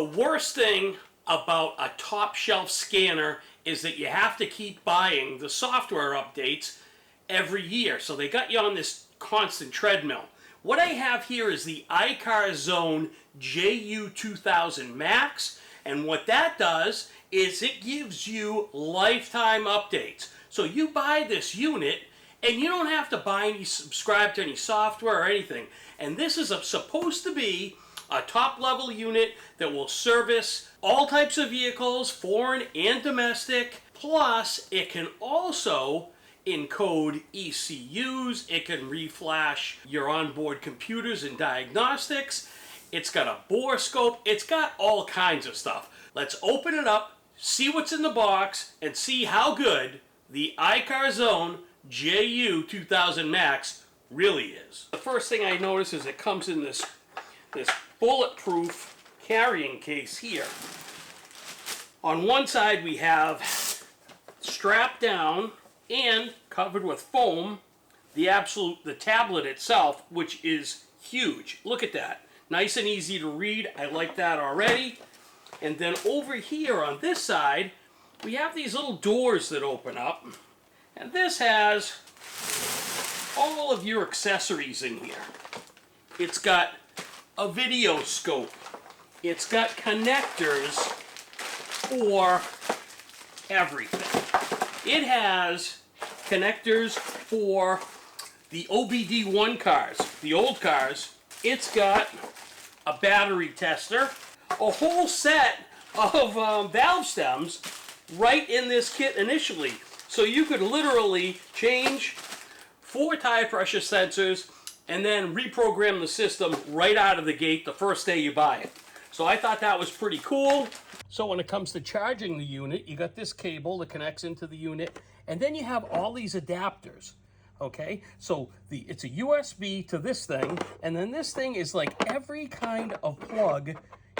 The worst thing about a top shelf scanner is that you have to keep buying the software updates every year. So they got you on this constant treadmill. What I have here is the ICARZONE JU2000 Max, and what that does is it gives you lifetime updates. So you buy this unit and you don't have to subscribe to any software or anything. And this is supposed to be a top level unit that will service all types of vehicles, foreign and domestic. Plus, it can also encode ECUs, it can reflash your onboard computers and diagnostics. It's got a bore scope, it's got all kinds of stuff. Let's open it up, see what's in the box, and see how good the ICARZONE JU2000 Max really is. The first thing I notice is it comes in this bulletproof carrying case here. On one side we have strapped down and covered with foam the tablet itself, which is huge. Look at that. Nice and easy to read. I like that already. And then over here on this side, we have these little doors that open up. And this has all of your accessories in here. It's got a videoscope. It's got connectors for everything. It has connectors for the OBD1 cars, the old cars. It's got a battery tester, a whole set of valve stems right in this kit initially. So you could literally change 4 tire pressure sensors and then reprogram the system right out of the gate the first day you buy it. So I thought that was pretty cool. So when it comes to charging the unit, you got this cable that connects into the unit, and then you have all these adapters. Okay, so it's a USB to this thing, and then this thing is like every kind of plug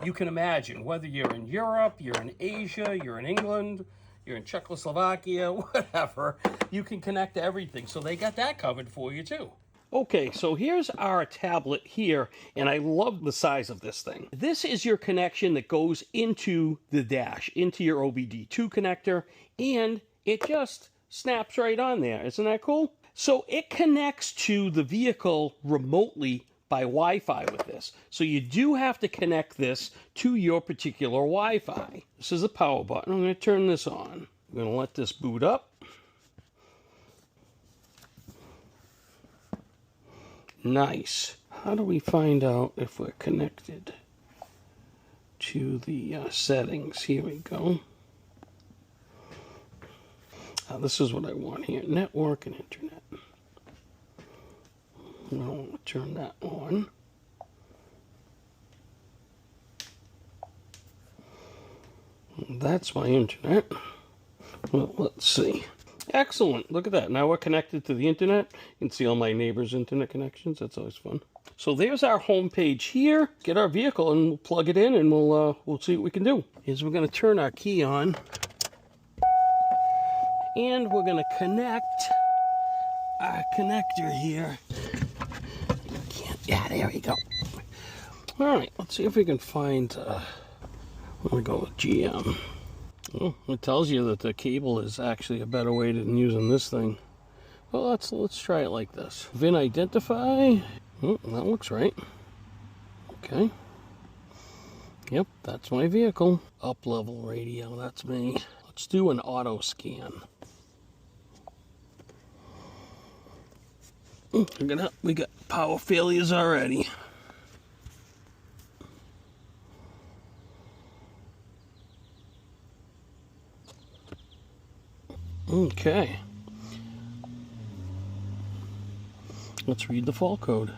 you can imagine, whether you're in Europe, you're in Asia, you're in England, you're in Czechoslovakia, whatever, you can connect to everything. So they got that covered for you too. Okay, so here's our tablet here, and I love the size of this thing. This is your connection that goes into the dash, into your OBD2 connector, and it just snaps right on there. Isn't that cool? So it connects to the vehicle remotely by Wi-Fi with this. So you do have to connect this to your particular Wi-Fi. This is the power button. I'm going to turn this on. I'm going to let this boot up. Nice. How do we find out if we're connected to the settings? Here we go. This is what I want here. Network and internet. I want to turn that on. That's my internet. Well, let's see. Excellent. Look at that. Now we're connected to the internet. You can see all my neighbors' internet connections. That's always fun. So there's our home page here. Get our vehicle and we'll plug it in and we'll see what we can do. Is we're going to turn our key on. And we're going to connect our connector here. Yeah, there we go. All right, let's see if we can find, I'm going to go with GM. Oh, it tells you that the cable is actually a better way than using this thing. Well, let's try it like this. VIN identify. Oh, that looks right. Okay. Yep, that's my vehicle. Up level radio, that's me. Let's do an auto scan. We got power failures already. Okay. Let's read the fault code.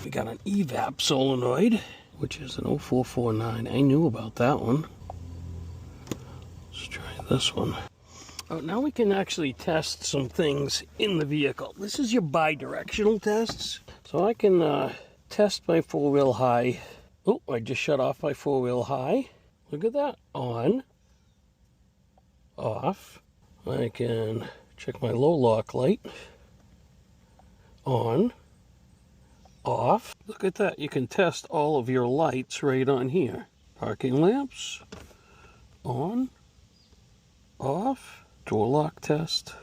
We got an evap solenoid, which is an 0449. I knew about that one. Let's try this one. Oh, now we can actually test some things in the vehicle. This is your bidirectional tests. So I can test my four-wheel high. Oh, I just shut off my four-wheel high. Look at that. On. Off. I can check my low lock light. On. off. Look at that. You can test all of your lights right on here. Parking lamps, on, off, door lock test.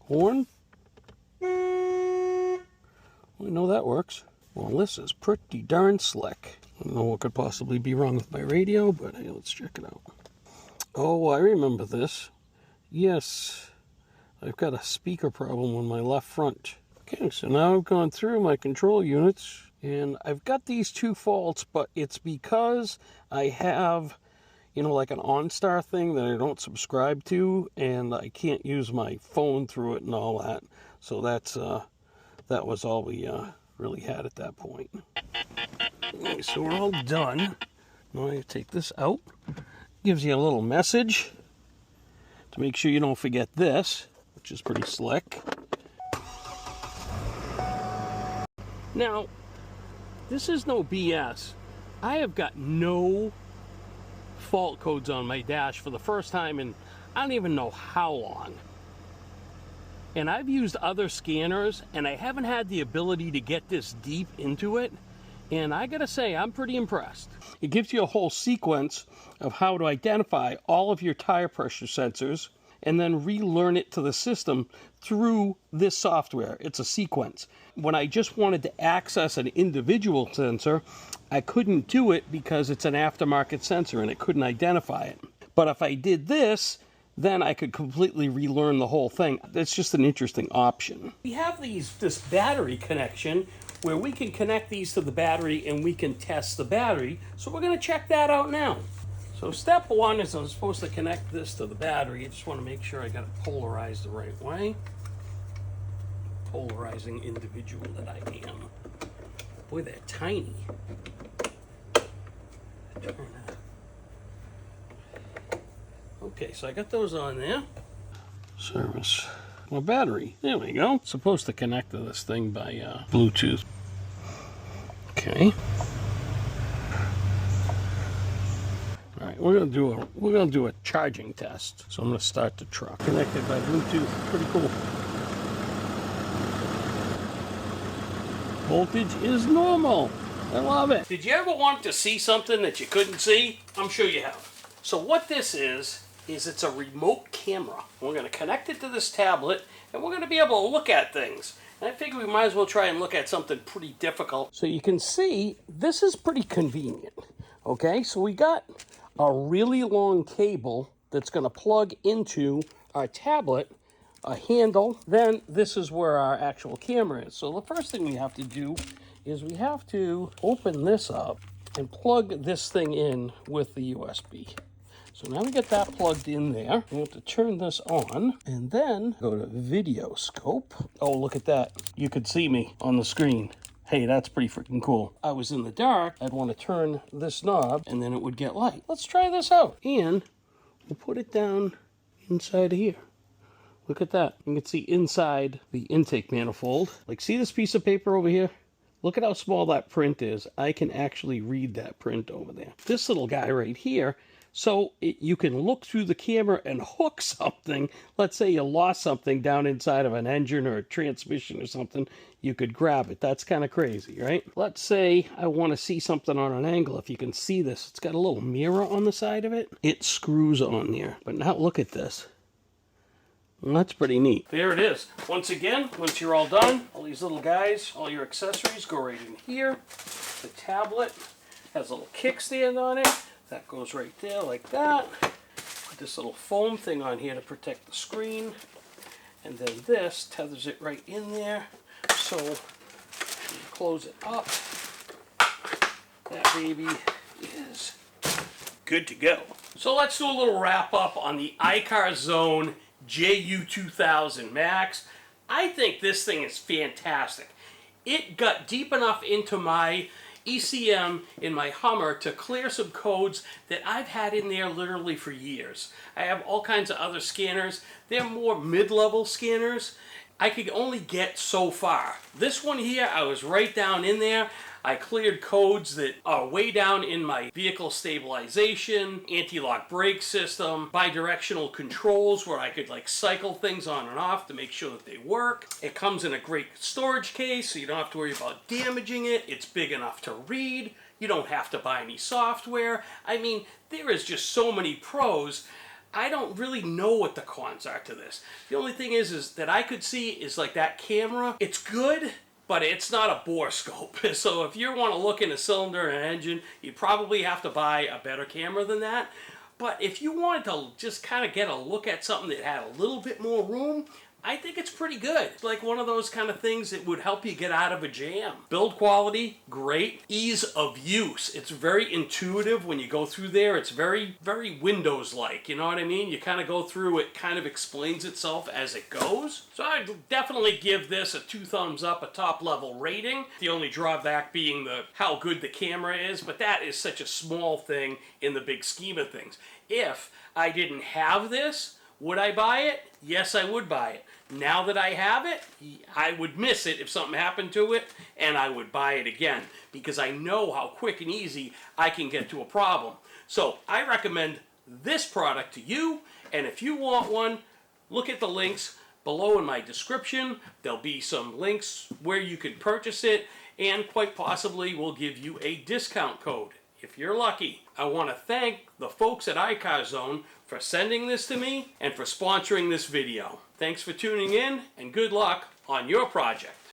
Horn. We know that works. Well, this is pretty darn slick. I don't know what could possibly be wrong with my radio, but hey, let's check it out. Oh, I remember this. Yes, I've got a speaker problem on my left front. Okay, so now I've gone through my control units, and I've got these two faults, but it's because I have, like an OnStar thing that I don't subscribe to, and I can't use my phone through it and all that. So that was all we really had at that point. Okay, so we're all done. Now I take this out. Gives you a little message to make sure you don't forget this, which is pretty slick. Now, this is no BS. I have got no fault codes on my dash for the first time in I don't even know how long. And I've used other scanners, and I haven't had the ability to get this deep into it. And I gotta say, I'm pretty impressed. It gives you a whole sequence of how to identify all of your tire pressure sensors and then relearn it to the system through this software. It's a sequence. When I just wanted to access an individual sensor, I couldn't do it because it's an aftermarket sensor and it couldn't identify it. But if I did this, then I could completely relearn the whole thing. That's just an interesting option. We have this battery connection where we can connect these to the battery and we can test the battery. So we're gonna check that out now. So step one is I'm supposed to connect this to the battery. I just wanna make sure I got it polarized the right way. Polarizing individual that I am. Boy, they're tiny. Turn that. Okay, so I got those on there. Service. Well, battery. There we go. It's supposed to connect to this thing by Bluetooth. Okay. All right, we're gonna do a charging test. So I'm gonna start the truck. Connected by Bluetooth. Pretty cool. Voltage is normal. I love it. Did you ever want to see something that you couldn't see? I'm sure you have. So what this is it's a remote camera. We're going to connect it to this tablet, and we're going to be able to look at things. And I figure we might as well try and look at something pretty difficult. So you can see, this is pretty convenient. Okay, so we got a really long cable that's going to plug into our tablet, a handle, then this is where our actual camera is. So the first thing we have to do is we have to open this up and plug this thing in with the USB. So now we get that plugged in there. We have to turn this on and then go to videoscope. Oh, look at that. You could see me on the screen. Hey, that's pretty freaking cool. I was in the dark. I'd want to turn this knob and then it would get light. Let's try this out. And we'll put it down inside of here. Look at that. You can see inside the intake manifold. Like, see this piece of paper over here? Look at how small that print is. I can actually read that print over there. This little guy right here, so you can look through the camera and hook something. Let's say you lost something down inside of an engine or a transmission or something. You could grab it. That's kind of crazy, right? Let's say I want to see something on an angle. If you can see this, it's got a little mirror on the side of it. It screws on there. But now look at this. Well, that's pretty neat. There it is. Once again, once you're all done, all these little guys, all your accessories go right in here. The tablet has a little kickstand on it. That goes right there like that. Put this little foam thing on here to protect the screen. And then this tethers it right in there. So you close it up. That baby is good to go. So let's do a little wrap up on the ICARZONE Ju2000 Max. I think this thing is fantastic. It got deep enough into my ECM in my Hummer to clear some codes that I've had in there literally for years. I have all kinds of other scanners. They're more mid-level scanners, I could only get so far. This one here, I was right down in there. I cleared codes that are way down in my vehicle stabilization, anti-lock brake system, bidirectional controls where I could like cycle things on and off to make sure that they work. It comes in a great storage case, so you don't have to worry about damaging it. It's big enough to read. You don't have to buy any software. I mean, there is just so many pros. I don't really know what the cons are to this. The only thing is that I could see is like that camera. It's good, but it's not a bore scope. So if you want to look in a cylinder and an engine, you probably have to buy a better camera than that. But if you wanted to just kind of get a look at something that had a little bit more room, I think it's pretty good. It's like one of those kind of things that would help you get out of a jam. Build quality, great. Ease of use. It's very intuitive when you go through there. It's very, very Windows-like, you know what I mean? You kind of go through, it kind of explains itself as it goes. So I'd definitely give this a 2 thumbs up, a top level rating. The only drawback being how good the camera is, but that is such a small thing in the big scheme of things. If I didn't have this, would I buy it? Yes, I would buy it. Now that I have it, I would miss it if something happened to it, and I would buy it again because I know how quick and easy I can get to a problem. So I recommend this product to you, and if you want one, look at the links below in my description. There'll be some links where you can purchase it, and quite possibly we'll give you a discount code if you're lucky. I want to thank the folks at ICARZONE for sending this to me and for sponsoring this video. Thanks for tuning in, and good luck on your project.